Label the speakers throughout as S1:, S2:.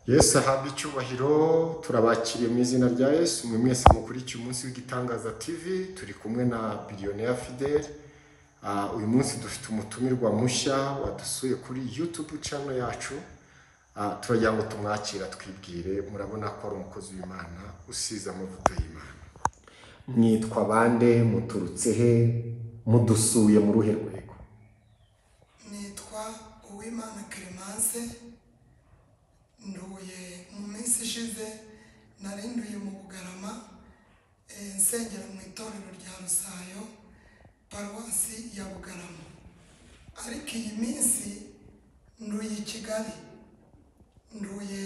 S1: Yesu ahabwa icyubahiro. Turabakiriye mu izina rya Yesu. Mwe mwese mukurikiye umunsi w'igitangaza TV, turi kumwe na Billionaire Fidel. Uyu munsi dufite umutumirwa mushya wadusuye kuri YouTube channel yacu. Turagira ngo tumwakira twibwire. Murabona ko ari umukozi w'Imana usize amavuta y'Imana. Mwitwa bande, muturutse he, mudusuye mu ruhe rwego?
S2: Nitwa Uwimana Clemence. Nduye mu minsi ishize narinduye mu Bugarama, nsengera mu itorero rya Rusayo, paruwasi ya Bugarama. Ariko iyi minsi nduye i Kigali, nduye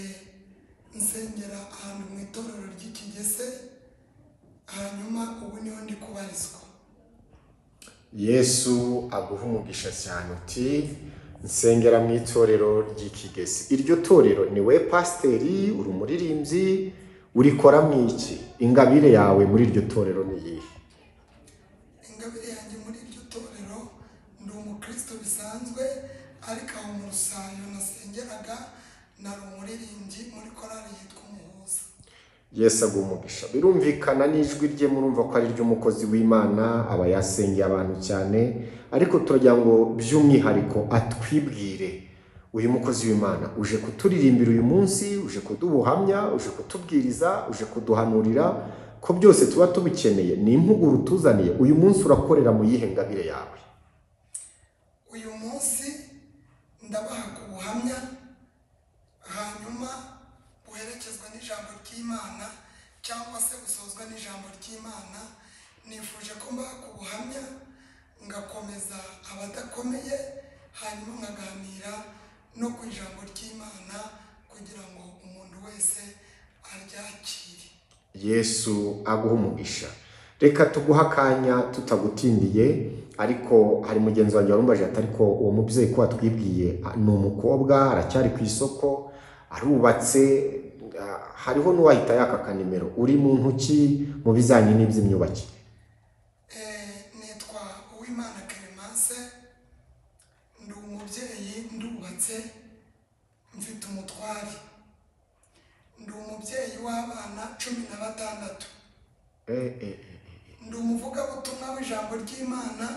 S2: nsengera ahantu mu itorero ry'Ikigese, hanyuma ubu niho ndi kubarizwa.
S1: Yesu aguha umugisha cyane. Uti nsengera mu itorero ry'Ikigese. Iryo torero ni we pasiteri, uri umuririmbyi, urikora mu iki? Ingabire yawe muri iryo torero ni iyihe?
S2: Ingabire yanjye muri iryo torero, ndi umukristo bisanzwe, ariko aho mu Rusayo nasengeraga nari umuririmbyi muri korali yitwa Umuhuza.
S1: Yesu aguha umugisha. Birumvikana n'ijwi rye murumva ko ari ry'umukozi w'Imana, aba yasengeye abantu cyane, ariko turagira ngo by'umwihariko atwibwire. Uyu mukozi w'Imana uje kuturirimbira uyu munsi, uje kudubuhamya, uje kutubwiriza, uje kuduhanurira, ko byose tuba tubikeneye. Ni impuguro tuzaniye. Uyu munsi urakorera mu yihe ngabire yawe?
S2: Uyu munsi ndabaha ku buhamya, hanyuma buherekezwa n'ijambo ry'Imana, cyangwa se busozwa n'ijambo ry'Imana. Nifuje ko mbaha ku buhamya, ngakomeza abadakomeye, hanyuma nkaganira no ku ijambo ry'Imana kugira ngo umuntu wese aryakire.
S1: Yesu aguha umugisha. Reka tuguha akanya tutagutindiye, ariko hari mugenzi wanjye warumbaje ati ariko uwo mubyeyi ko watwibwiye ni umukobwa, aracyari ku isoko, arubatse, hariho n'uwahita yaka akanimero. Uri mu ntoki mu bijyanye n'iby'imyubakire?
S2: Nitwa Uwimana Clemence, ndi umubyeyi, ndubatse, mfite umutware, ndi umubyeyi w'abana 16. Ndi umuvugabutumwa w'ijambo ry'Imana,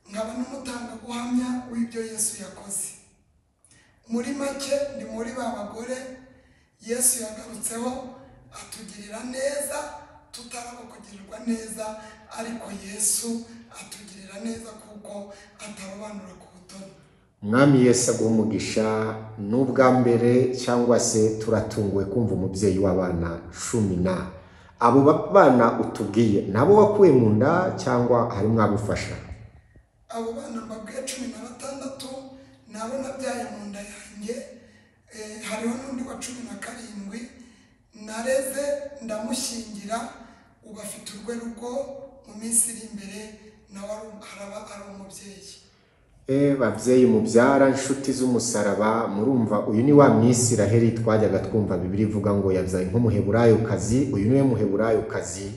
S2: nkaba n'umutangabuhamya w'ibyo Yesu yakoze. Muri make ndi muri ba bagore Yesu yagarutseho atugirira neza, tutaraba kugirirwa neza, ariko Yesu atugirira neza kuko atarobanura ku butoni.
S1: Mwami Yesu aguha umugisha. N'ubwa mbere cyangwa se turatunguwe kumva umubyeyi w'abana 10. Abo bana utubwiye nabo wakuye mu nda cyangwa hari mwagufasha?
S2: Abo bana mbabwiye 16 nabo nabyaye mu nda yanjye. Hariho n'undi wa 17 nareze ndamushyingira, ubu afite urwe rugo, mu minsi iri imbere nawe araba ari umubyeyi.
S1: Bavyeyi mubyara, inshuti z'umusaraba, murumva uyu ni wa Mwisiraheli twajyaga twumva Bibiliya ivuga ngo yabyaye nk'umuheburayokazi. Uyu niwe muheburayokazi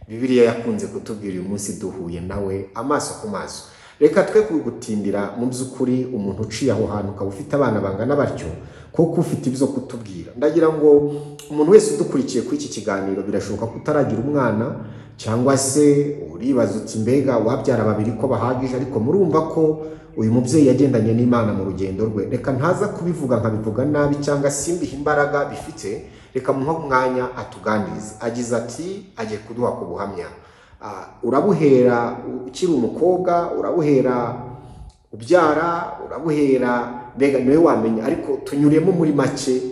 S1: Bibiliya yakunze kutubwira uyu munsi duhuye nawe amaso ku maso. Reka twe kugutindira, mu by'ukuri umuntu uciye aho hantu ukaba ufite abana bangana batyo, kuko ufite ibyo kutubwira. Ndagira ngo umuntu wese udukurikiye kuri iki kiganiro, birashoboka ko utaragira umwana, cyangwa se uribaza uti mbega wabyara babiri ko bahagije, ariko murumva ko uyu mubyeyi yagendanye n'Imana mu rugendo rwe. Reka ntaza kubivuga nkabivuga nabi cyangwa simbiha imbaraga bifite, reka muha umwanya atuganirize. Agize ati agiye kuduha ku buhamya. Urabuhera ukiri umukobwa, urabuhera ubyara, urabuhera mbega niwe wamenya, ariko tunyuremo muri make.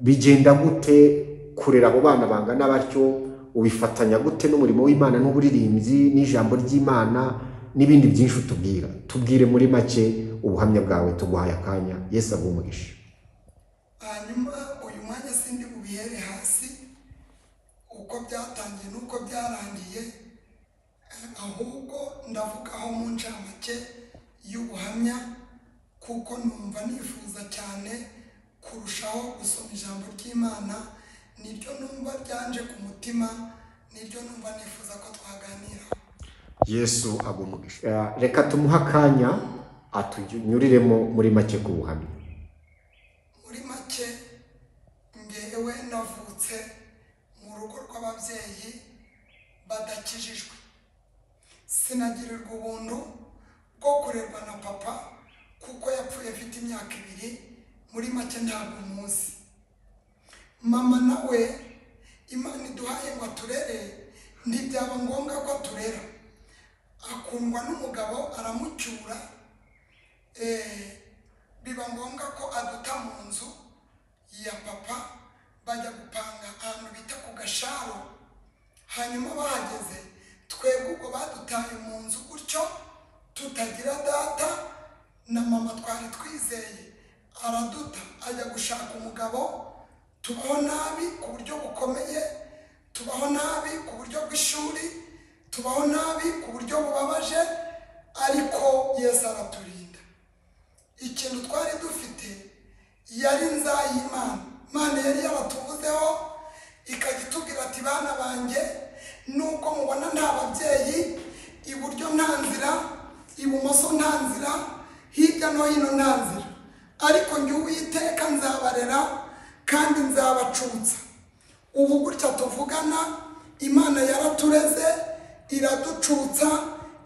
S1: Bigenda gute kurera abo bana bangana batyo? Ubifatanya gute n'umurimo w'Imana n'uburirimbyi n'ijambo ry'Imana n'ibindi byinshi utubwira? Tubwire muri make ubuhamya bwawe, tuguhaye akanya. Yesu aguha umugisha.
S2: Hanyuma uyu mwanya sindi bubihere hasi uko byatangiye n'uko byarangiye, ahubwo ndavugaho mu ncamake y'ubuhamya, kuko numva nifuza cyane kurushaho gusoma ijambo ry'Imana. Niryo numva ryanje ku mutima, niryo numva nifuza ko twaganiraho.
S1: Yesu aguha umugisha. Reka tumuha akanya atunyuriremo muri make ku buhamya.
S2: Muri make ngewe navutse mu rugo rw'ababyeyi badakijijwe, sinagirirwa ubuntu bwo kurerwa na papa kuko yapfuye afite imyaka 2, muri make ntabwo muzi. Mama nawe Imana iduhaye ngo aturere, ntibyaba ngombwa ko aturera, akundwa n'umugabo aramucyura, biba ngombwa ko aduta mu nzu ya papa, bajya gupanga ahantu bita ku Gasharo. Hanyuma bahageze, twebwe ubwo badutaye mu nzu gutyo tutagira data na mama twari twizeye, araduta ajya gushaka umugabo. Tubaho nabi ku buryo bukomeye, tubaho nabi ku buryo bw'ishuri, tubaho nabi ku buryo bubabaje, ariko Yesu araturinda. Ikintu twari dufite yari nzayimana. Imana yari yaratuvuzeho ikajya itubwira ati bana banjye, nuko mubona nta babyeyi, iburyo nta nzira, ibumoso nta nzira, hirya no hino nta nzira, ariko njye Uwiteka nzabarera kandi nzabacutsa. Ubu gutya tuvugana, Imana yaratureze, iraducutsa,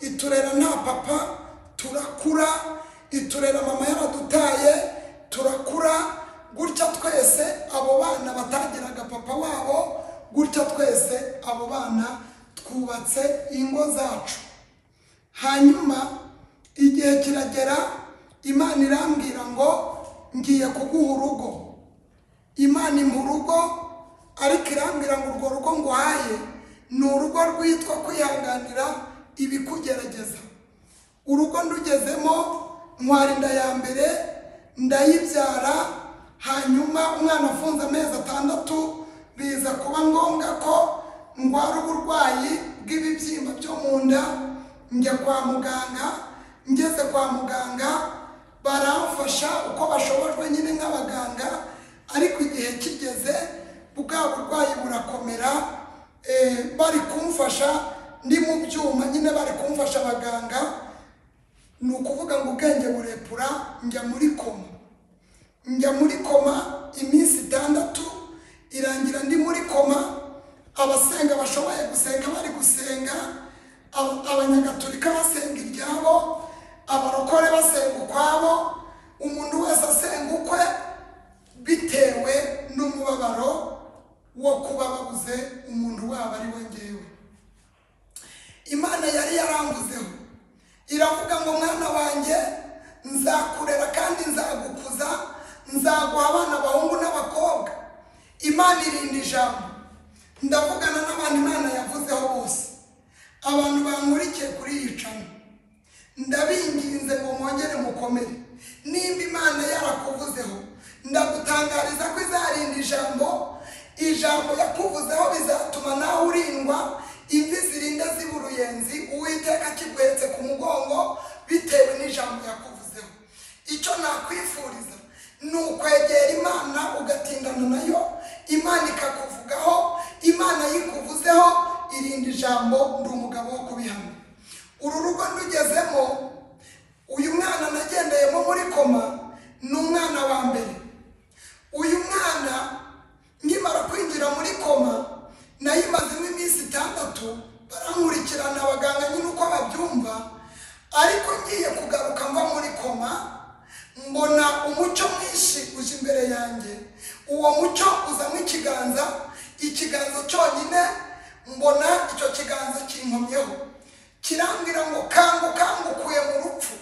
S2: iturera nta papa, turakura, iturera mama yaradutaye, turakura. Gutya twese abo bana batagiraga papa wabo, gutya twese abo bana twubatse ingo zacu. Hanyuma igihe kiragera, Imana irambwira ngo ngiye kuguha urugo. Imana impa urugo, ariko irambwira ngo urwo rugo nguhaye ni urugo rwitwa kwihanganira ibikugerageza. Urugo ndugezemo, ntwara inda ya mbere, ndayibyara. Hanyuma umwana afunze amezi 6, biza kuba ngombwa ko ndwara uburwayi bw'ibibyimba byo mu nda, njya kwa muganga. Ngeze kwa muganga baramfasha uko bashobojwe nyine nk'abaganga, ariko igihe kigeze bwa burwayi burakomera. Bari kumfasha ndi mu byuma nyine, bari kumfasha abaganga, ni ukuvuga ngo ubwenge burepura, njya muri koma iminsi 6, irangira ndi muri koma. Abasenga bashoboye gusenga bari gusenga, abanyagatolika basenga iryabo, abarokore basenga ukwabo, umuntu wese asenga ukwe, bitewe n'umubabaro wo kuba babuze umuntu wabo ari we ngewe. Imana yari yaramvuzeho, iravuga ngo mwana wanjye, nzakurera kandi nzagukuza, nzaguha abana abahungu n'abakobwa. Imana irinda ijambo. Ndavugana n'abantu Imana yavuzeho bose, abantu bankurikiye kuri iyi channel, ndabinginze ngo mwongere mukomere. Nimba Imana yarakuvuzeho, ndagutangariza ko izarinda ijambo yakuvuzeho bizatuma nawe urindwa, imvi zirinda ziba uruyenzi, Uwiteka akiguhetse ku mugongo bitewe n'ijambo yakuvuzeho. Icyo nakwifuriza ni ukwegera Imana ugatindana nayo, Imana ikakuvugaho. Imana yikuvuzeho, irinda ijambo, ndi umugabo wo kubihamya. Uru rugo ndugezemo, uyu mwana nagendeyemo muri koma, ni umwana wa mbere. Uyu mwana nkimara kwinjira muri koma, nayimazemo iminsi 6, barankurikirana abaganga nyine uko babyumva, ariko ngiye kugaruka mva muri koma, mbona umucyo mwinshi uje imbere yanjye. Uwo mucyo uzamo ikiganza cyonyine, mbona icyo kiganza kinkomyeho, kirambwira ngo kanguka, ngukuye mu rupfu.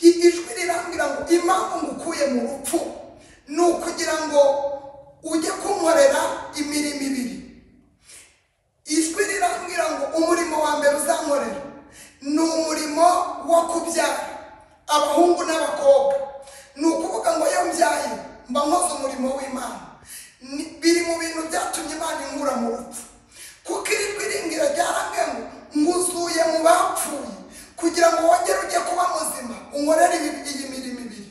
S2: Ijwi rirambwira ngo impamvu ngukuye mu rupfu ni ukugira ngo ujye kunkorera imirimo 2. Ijwi rirambwira ngo umurimo wa mbere uzankorera ni umurimo wo kubyara abahungu n'abakobwa. Ni ukuvuga ngo iyo mbyaye mba nkoze umurimo w'Imana. Biri mu bintu byatumye Imana inkura mu rupfu, kuko iri kwiringira ryarambwiye ngo nguzuye mu bapfuye kugira ngo wongere ujye kuba muzima, unkorere iyi mirimo 2.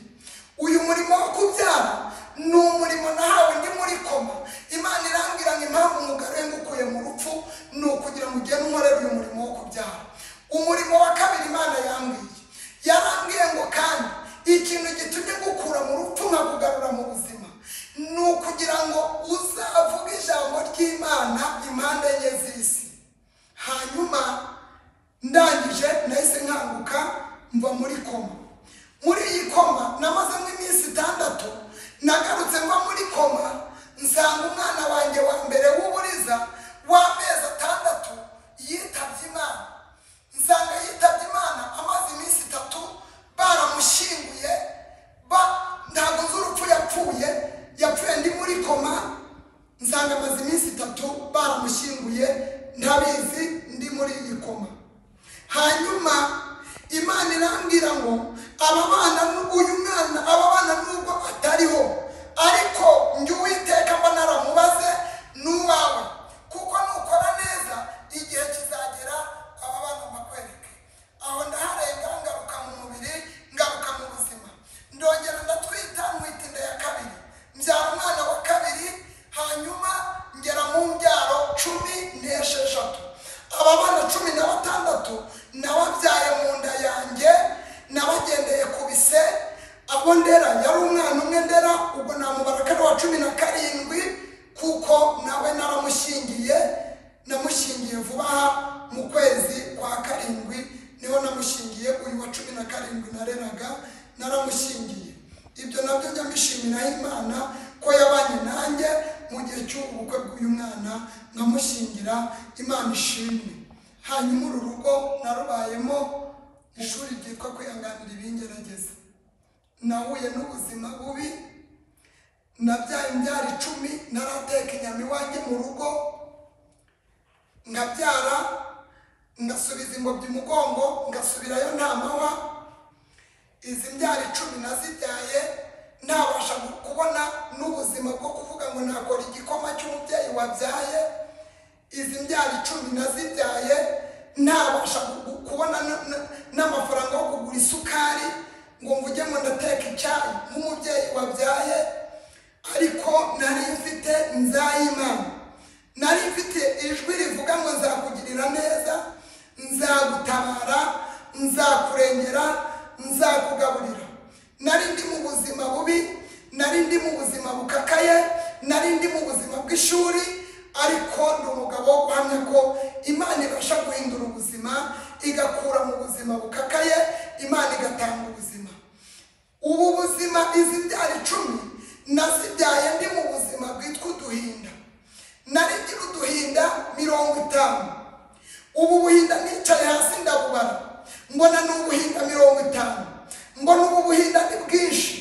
S2: Uyu murimo wo kubyara ni umurimo nahawe ndi muri koma. Imana irambwira ngo impamvu umugaruye ngukuye mu rupfu ni ukugira ngo ugende unkorere uyu murimo wo kubyara. Umurimo wa kabiri Imana yarambwiye ngo kandi ikintu gitumye gukura mu rupfu nkakugarura mu buzima ni ukugira nsanga amaze iminsi 3 baramushyinguye ntabizi ndi muri iyi koma. Hanyuma Imana irambwira ngo aba bana uyu mwana aba bana nubwo atariho ariko njye Uwiteka mba naramubaze n'uwawe, kuko nukora neza igihe kizagera aba bana makwereke. Aho ndaharenga ngaruka mu mubiri, ngaruka mu buzima, ndongera ndatwita mwita inda ya kabiri, mbyara umwana wa kabiri, hanyuma ngera mu mbyaro 16. Aba bana 16 nababyaye mu nda yanjye, nabagendeye ku bise. Abo ndera yari umwana umwe ndera, ubwo namubaraka wa 17 kuko nawe naramushingiye. Namushingiye vuba mu kwezi kwa 7 niho namushingiye. Uyu wa 17 nareraga naramushingiye. Ibyo nabyo nyamishimira Imana ko yabanye nanjye mu gihe cy'ubukwe bw'uyu mwana ngamushingira. Imana ishimwe. Hanyuma uru rugo narubayemo ishuri ryitwa kwihanganira ibingerageza. Nahuye n'ubuzima bubi, nabyaye imbyaro 10, narateka inyama iwanjye mu rugo, ngabyara ngasubiza ingobyi umugongo, ngasubirayo nta mahwa. Izi mbyaro 10 nazibyaye ntabasha kubona n'ubuzima bwo kuvuga ngo nakora igikoma cy'umubyeyi wabyaye. Izi mbyaro 10 nazibyaye ntabasha kubona n'amafaranga yo kugura isukari ngo mvuge ngo ndateka icyayi nk'umubyeyi wabyaye. Ariko nari mfite nzayimana, nari mfite ijwi rivuga ngo nzakugirira neza, nzagutabara, nzakurengera, nzakugaburira. Nari ndi mu buzima bubi, nari ndi mu buzima bukakaye, nari ndi mu buzima bw'ishuri, ariko ndi umugabo wo guhamya ko Imana ibasha guhindura ubuzima, igakura mu buzima bukakaye, Imana igatanga ubuzima. Ubu buzima izi mbyaro 10 nazibyaye ndi mu buzima bwitwa uduhinda. Nari ngira uduhinda 50. Ubu buhinda nicaye hasi ndabubara, mbona n'ubuhinda 50. Mbona ubu buhinda ni bwinshi.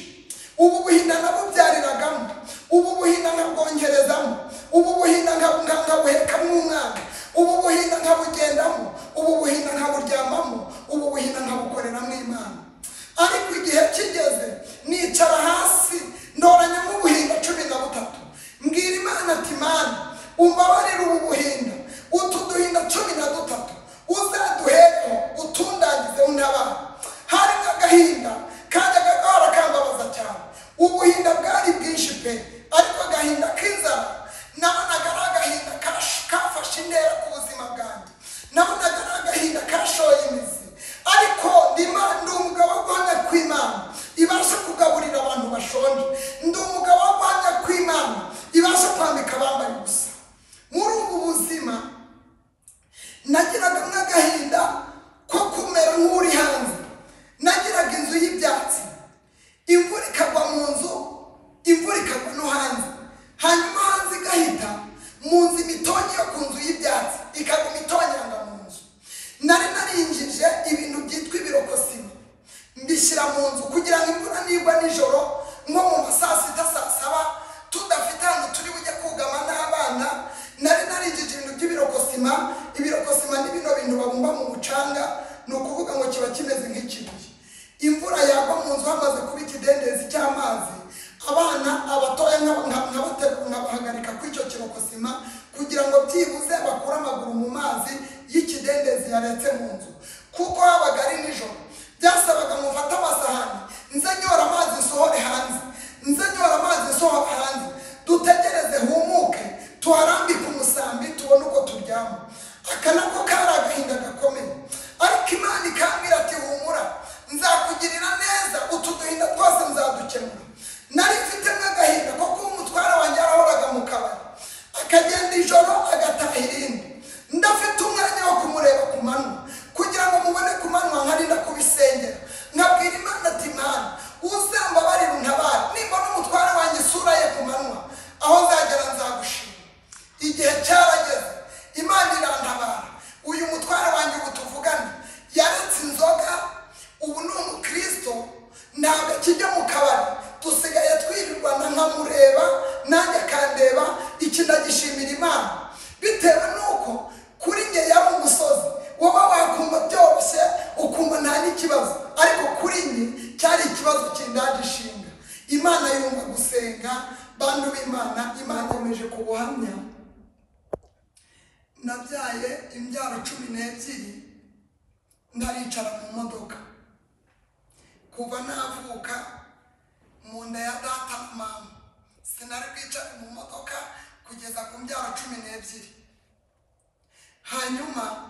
S2: Ubu buhinda nabubyariragamo, ubu buhinda nkabwongerezamo, ubu buhinda nkabuhekamo umwana, ubu buhinda nkabugendamo, ubu buhinda nkaburyamamo, ubu buhinda nkabukoreramo Imana. Ariko igihe kigeze nicara hasi ndoranyamo ubuhinda 13. Mbwira Imana ati Mana umbabarire ubu buhinda, utuduhinda 13 uzaduhereho utundangize untabara. Hari agahinda kandi agahora kambabaza cyane. Ubuhinda bwari bwinshi pe, ariko agahinda k'inzara nabonaga ari agahinda kafashe intera ku buzima bwanjye, nabonaga ari agahinda kashoye imizi. Ariko ndi umugabo wo guhamya ko Imana ibasha kugaburira abantu bashonje, ndi umugabo wo guhamya ko Imana ibasha kwambika abambaye ubusa. Muri ubu buzima nagiraga n'agahinda ko kumera nk'uri hanze. Nagiraga inzu y'ibyatsi, imvura ikagwa mu nzu, imvura ikagwa no hanze, hanyuma hanze igahita mu nzu imitonyi yo ku nzu y'ibyatsi ikagwa imitonyanga mu nzu. Nari narinjije ibintu byitwa ibirokosima, mbishyira mu nzu kugira ngo imvura nigwa nijoro nko mu masaa 6 saa 7 tudafite ahantu turi bujye kugama n'abana. Nari narinjije ibintu by'ibirokosima. Ibirokosima ni bino bintu babumba mu mucanga, ni ukuvuga ngo kiba kimeze nk'ikibuye. Imvura yagwa mu nzu hamaze kuba ikidendezi cy'amazi, abana abatoya nkabahagarika ku icyo kirokosima kugira ngo byibuze bakure amaguru mu mazi y'ikidendezi yaretse mu nzu. Kuko habaga ari nijoro, byasabaga mufata amasahani nze nyora amazi nsohore hanze, nze nyora amazi nsohore hanze, dutegereze humuke, tuharambike umusambi tubone uko turyama. Aka nako kari agahinda gakomeye. Ariko Imana ikambwira ati humura, nzakugirira neza, utu duhinda twose nzadukemura. Nari mfite n'agahinda ko kuba umutwara wanjye arahoraga mu kabari, akagenda ijoro agataha irindi. Ndafite umwanya wo kumureba ku manywa kugira ngo mubone ku manywa nkarinda kubisengera. Nkabwira Imana ati Mana uzambabarire untabare, nimbona umutwara wanjye isura ye ku manywa aho nzagera nzagushima. Igihe cyarageze, Imana irantabara. Uyu mutwara wanjye ubu tuvugana yaretse inzoga, ubu ni umukristo, ntabwo kijya mu kabari. Dusigaye twirirwana nkamureba nanjye akandeba, iki ndagisha bantu b'Imana. Imana yemeje ku buhamya nabyaye imbyaro 12 ndaricara mu modoka kuva navuka mu nda ya data na mama, sinari kwicara mu modoka kugeza ku mbyaro 12. Hanyuma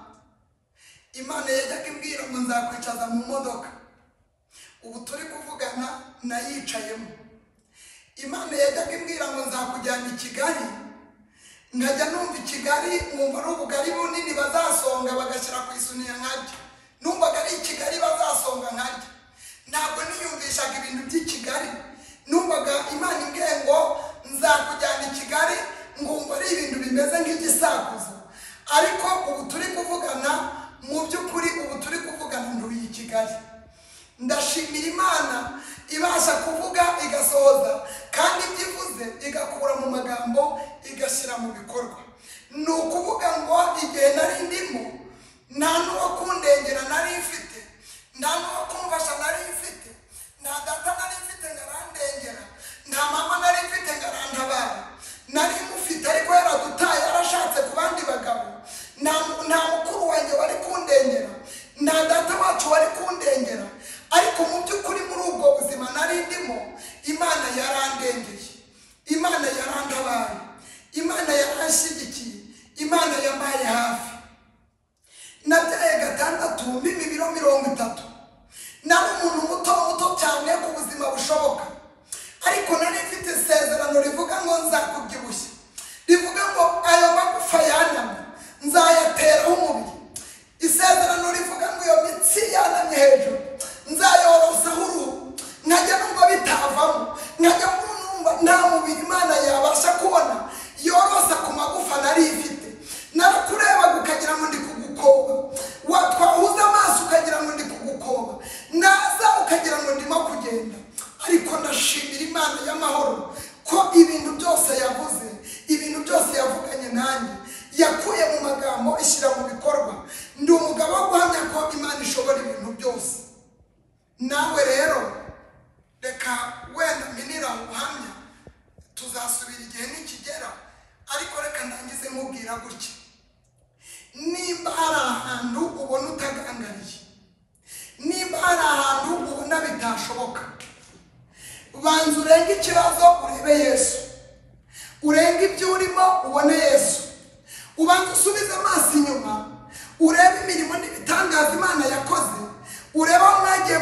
S2: Imana yajyaga imbwira ngo nzakwicaza mu modoka. Ubu turi kuvugana nayicayemo. Imana yajyaga imbwira ngo nzakujyana i Kigali, nkajya numva i Kigali nkumva ari ubugari bunini bazasonga bagashyira ku isuniya nkarya. Numvaga ari i Kigali bazasonga nkarya. Ntabwo niyumvishaga ibintu by'i Kigali. Numvaga Imana imbwiye ngo nzakujyana i Kigali, ngumva ari ibintu bimeze nk'igisakuzo. Ariko ubu turi kuvugana, mu by'ukuri ubu turi kuvugana nduye i Kigali. Ndashimira Imana ibasha kuvuga igasohoza, kandi ibyivuze igakura mu magambo igashyira mu bikorwa. Ni ukuvuga ngo igihe nari ndimo nta n'uwo kundengera nari mfite, nta n'uwo kumfasha nari mfite, nta data nari mfite ngo arandengera, nta mama nari mfite ngo arantabara. Nari mufite ariko yaradutaye yarashatse ku bandi bagabo. Nta mukuru wanjye wari kundengera, nta data wacu wari kundengera. Ariko mu by'ukuri muri ubwo buzima nari ndimo, Imana yarandengeye, Imana yarantabaye, Imana yaranshyigikiye, Imana yambaye hafi. Nabyaye 6 n'imibiro 30. Nari umuntu muto cyane ku buzima bushoboka, ariko nari mfite isezerano rivuga ngo nzakubyibushya, rivuga ngo ayo magufa yanamye nzayateraho umubiri. Isezerano rivuga ngo iyo mitsi yanamye hejuru nzayorosaho uruhu, nkajya numva bitavamo, nkajya numva nta mubiri Imana yabasha kubona yorosa ku magufa nari ifite. Narakureba ukagira ngo ndi kugukoba, watwahuza amaso ukagira ngo ndi kugukoba, naza ukagira ngo ndimo kugenda. Ariko ndashimira Imana y'amahoro ko ibintu byose yavuze, ibintu byose yavuganye nanjye yakuye mu magambo ishyira mu bikorwa. Ndi umugabo wo guhamya ko Imana ishobora ibintu byose. Nawe rero reka wenda minira ubuhamya, tuzasubira igihe nikigera, ariko reka ndangize mubwira gutya. Nimba hari ahantu ubona utagangariye, nimba hari ahantu ubona bitashoboka, banza urenge ikibazo urebe Yesu, urenge ibyo urimo ubone Yesu. Ubanza usubize amaso inyuma urebe imirimo n'ibitangaza Imana yakoze, urebe aho mwagiye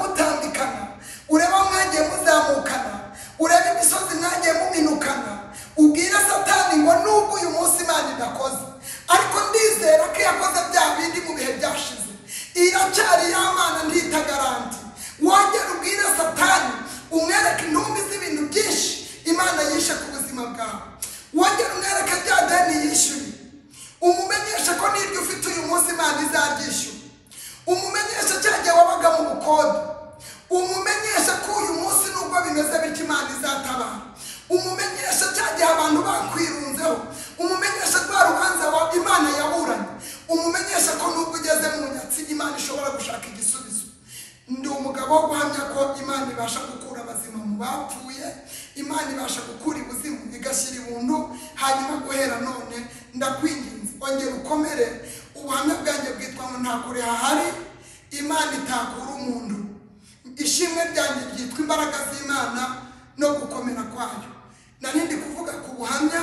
S2: mutambikana, urebe aho mwagiye muzamukana, urebe imisozi mwagiye muminukana. Ubwire Satani ngo nubwo uyu munsi Imana idakoze, ariko ndizera ko yakoze bya bindi mu bihe byashize, iracyari ya Mana ndita garanti. Wongera ubwire Satani, umwereke intumbi z'ibintu byinshi Imana yishe ku buzima bwawe. Wongera umwereke bya deni yishyuye, umumenyeshe ko n'iryo ufite uyu munsi Imana izaryishyura. Umumenyeshe cyagiye wabaga mu bukode, umumenyeshe ko uyu munsi nubwo bimeze bityo Imana izatabara. Umumenyeshe cyagiye abantu bakwirunzeho, umumenyeshe rwa rubanza wa Imana yaburanye, umumenyeshe ko nubwo ugeze mu nyatsi Imana ishobora gushaka igisubizo. Ndi umugabo wo guhamya ko Imana ibasha gukura abazima mu bapfuye, Imana ibasha gukura ibuzimu igashyira ibuntu. Hanyuma guhera none ndakwinginze ongera ukomere. Ubuhamya bwanjye bwitwa ngo nta kure hahari Imana itakura umuntu. Ishimwe ryanjye ryitwa imbaraga z'Imana no gukomera kwayo. Narindi kuvuga ku buhamya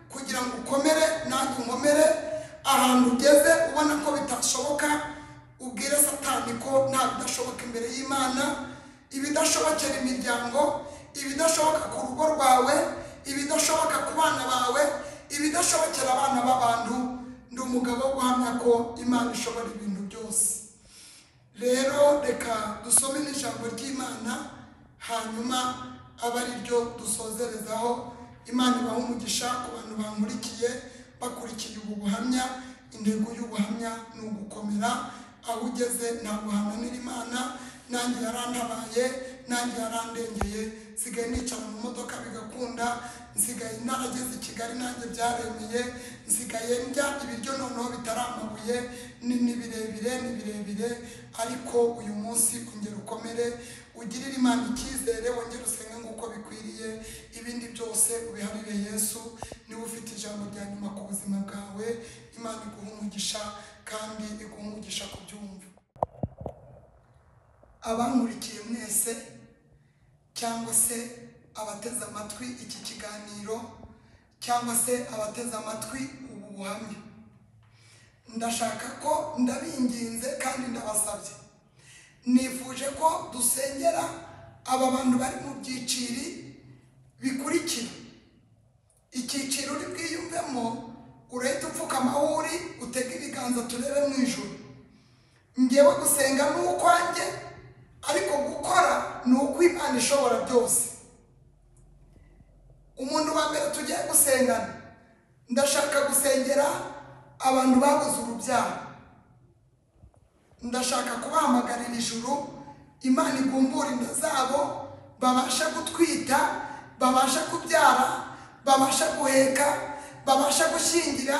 S2: kugira ngo ukomere nanjye nkomere. Ahantu ugeze ubona ko bitashoboka, ubwire Satani ko nta bidashoboka imbere y'Imana. Ibidashobokera imiryango, ibidashoboka ku rugo rwawe, ibidashoboka ku bana bawe, ibidashobokera abana b'abantu. Ndi umugabo wo guhamya ko Imana ishobora ibintu byose. Rero reka dusome n'ijambo ry'Imana, hanyuma aba ari ryo dusozerezaho. Imana ibahe umugisha ku bantu bankurikiye bakurikiye ubu buhamya. Intego y'ubuhamya ni ugukomera. Aho ugeze ntabwo hananira Imana. Nanjye yarantabaye, nanjye yarandengeye, nsigaye nicara mu modoka bigakunda, nsigaye narageze i Kigali nanjye byaremeye, nsigaye ndya ibiryo noneho bitaramabuye, ni birebire. Ariko uyu munsi ongera ukomere, ugirire Imana icyizere, wongere usenge ngo uko bikwiriye, ibindi byose ubiharire Yesu. Niba ufite ijambo rya nyuma ku buzima bwawe, Imana iguha umugisha kandi iguha umugisha kubyumva. Abankurikiye mwese cyangwa se abateze amatwi iki kiganiro cyangwa se abateze amatwi ubu buhamya, ndashaka ko ndabinginze kandi ndabasabye, nifuje ko dusengera aba bantu bari mu byiciri bikurikira. Icyiciro uri bwiyumvemo, urahita upfukama aho uri, utega ibiganza turebe mu ijuru. Ngewe gusenga ni ukwanjye, ariko gukora ni uko Imana ishobora byose. Umuntu wa mbere tugiye gusengana, ndashaka gusengera abantu babuze urubyaro. Ndashaka kubahamagarira ijuru, Imana igumbura inda zabo, babasha gutwita, babasha kubyara, babasha guheka, babasha gushyingira,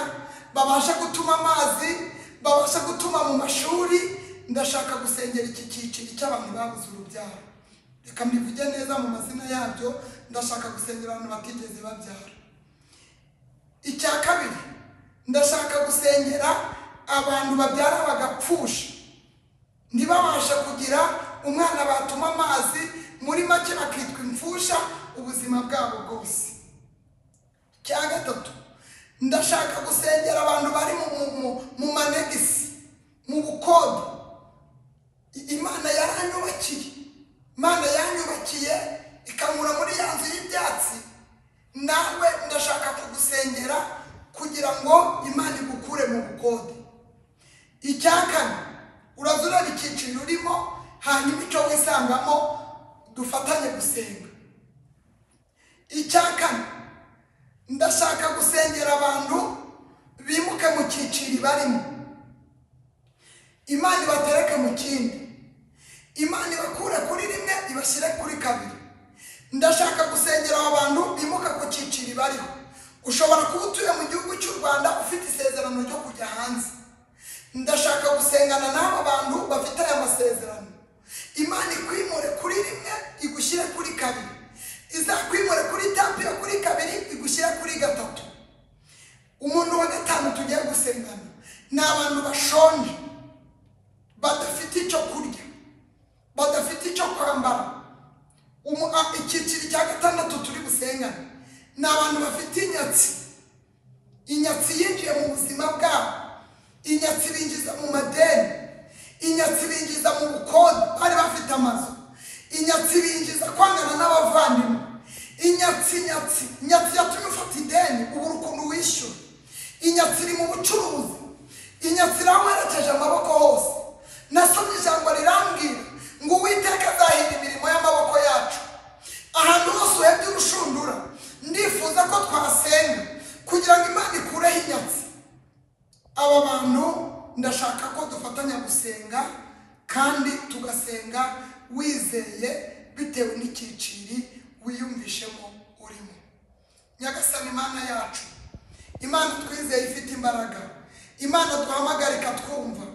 S2: babasha gutuma amazi, babasha gutuma mu mashuri. Ndashaka gusengera iki cyiciro cy'abantu babuze urubyaro. Reka mbivuge neza mu mazina yabyo, ndashaka gusengera abantu batigeze babyara. Icya kabiri, ndashaka gusengera abantu babyara bagapfusha, ntibabasha kugira umwana batuma amazi, muri make bakitwa imfusha ubuzima bwabo bwose. Icya gatatu, ndashaka gusengera abantu bari mu manegisi, mu bukode. Imana yanyubakiye ikankura muri ya nzu y'ibyatsi. Nawe ndashaka kugusengera kugira ngo Imana igukure mu bukode. Icya kane, urazurana icyiciro urimo, hanyuma icyo wisangamo dufatanye gusenga. Icya kane, ndashaka gusengera abantu bimuke mu cyiciro barimo, Imana ibatereke mu kindi, Imana ibakure kuri rimwe ibashyire kuri kabiri. Ndashaka gusengera abantu bimuka ku cyiciro bariho. Ushobora kuba utuye mu gihugu cy'u Rwanda ufite isezerano ryo kujya hanze, ndashaka gusengana n'aba bantu bafite aya masezerano. Imana ikwimure kuri rimwe igushyire kuri kabiri, izakwimure kuri tapi yo kuri kabiri igushyire kuri gatatu. Umuntu wa gatanu tugiye gusengana ni abantu bashonje, badafite icyo kurya, badafite icyo kwambara. Icyiciro cya gatandatu turi gusengana ni abantu bafite inyatsi. Inyatsi yinjiye mu buzima bwabo, inyatsi binjiza mu madeni, inyatsi binjiza mu bukode bari bafite amazu, inyatsi binjiza kwangana n'abavandimwe. Inyatsi yatumye ufata ideni ubura ukuntu wishyura. Inyatsi iri mu bucuruzi, inyatsi irawerekeje amaboko hose. Nasomye ijambo rirambwira ngo Uwiteka azahira imirimo y'amaboko yacu. Ahantu hose uhebye urushundura, ndifuza ko twasenga kugira ngo Imana ikureho inyatsi. Aba bantu ndashaka ko dufatanya gusenga, kandi tugasenga wizeye bitewe n'icyiciri wiyumvishemo urimo. Nyagasani Imana yacu, Imana twizeye ifite imbaraga, Imana duhamagara ikatwumva,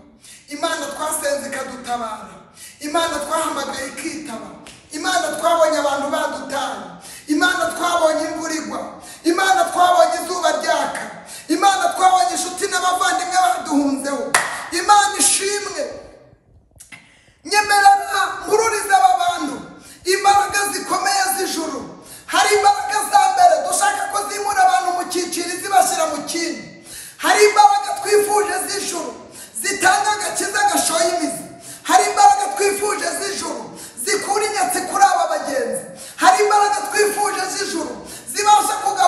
S2: Imana twasenze ikadutabara, Imana twahamagaye ikitaba, Imana twabonye abantu badutaye, Imana twabonye imvura igwa, Imana twabonye izuba ryaka, Imana twabonye inshuti n'abavandimwe baduhunzeho. Imana ishimwe. Nyemerera nkururiza aba bantu imbaraga zikomeye z'ijuru. Hari imbaraga za mbere dushaka ko zimura abantu mu cyiciro zibashyira mu kindi. Hari imbaraga twifuje z'ijuru zitanga agakiza gashoye imizi. Hari imbaraga twifuje z'ijuru zikura inyatsi kuri aba bagenzi. Hari imbaraga twifuje z'ijuru zibasha kugaba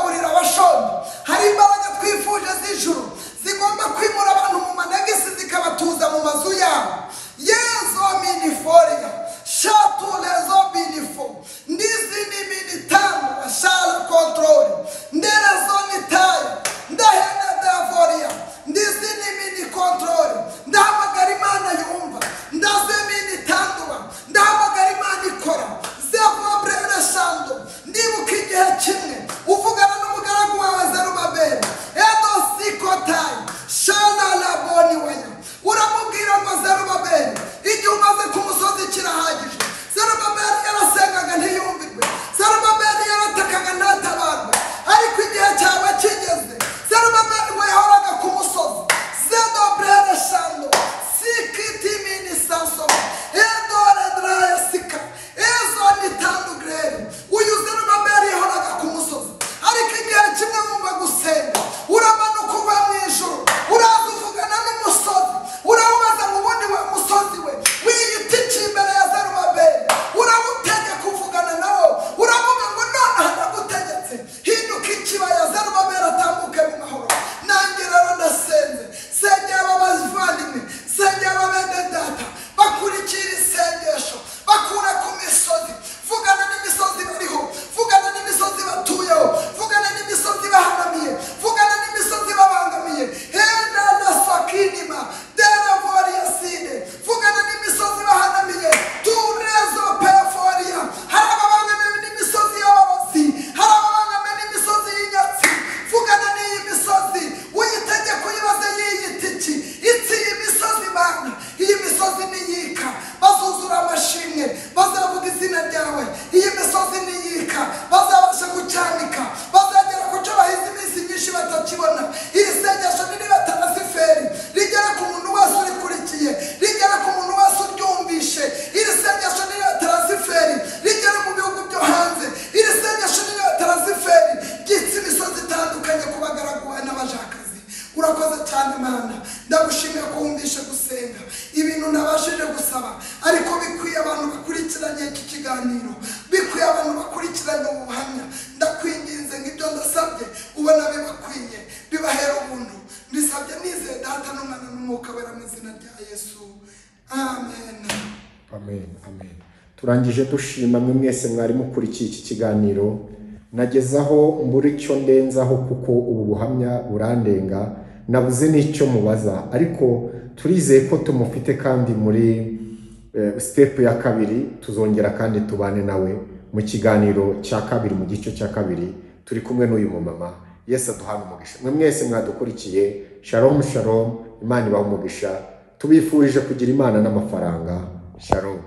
S2: cyane Mana, ndagushimiye ko wumvishe gusenga ibintu nabashije gusaba, ariko bikwiye abantu bakurikiranye iki kiganiro, bikwiye abantu bakurikiranye ubuhamya. Ndakwinginze ngo ibyo ndasabye ubona bibakwiye, bibahera ubuntu. Mbisabye nizeye Data n'Umwana n'Umwuka Wera mu izina rya Yesu, amen.
S1: Amen, amen. Turangije dushima mwe mwese mwari mukurikiye iki kiganiro. Nagezaho mburi icyo ndenzaho kuko ubu buhamya burandenga, nabuze n'icyo mubaza, ariko turizeye ko tumufite kandi muri step ya kabiri. Tuzongera kandi tubane nawe mu kiganiro cya kabiri, mu gice cya kabiri turi kumwe n'uyu mumama. Yesu aduhana umugisha. Mwe mwese mwadukurikiye, shalom shalom, Imana ibahe umugisha. Tubifurije kugira Imana n'amafaranga. Shalom.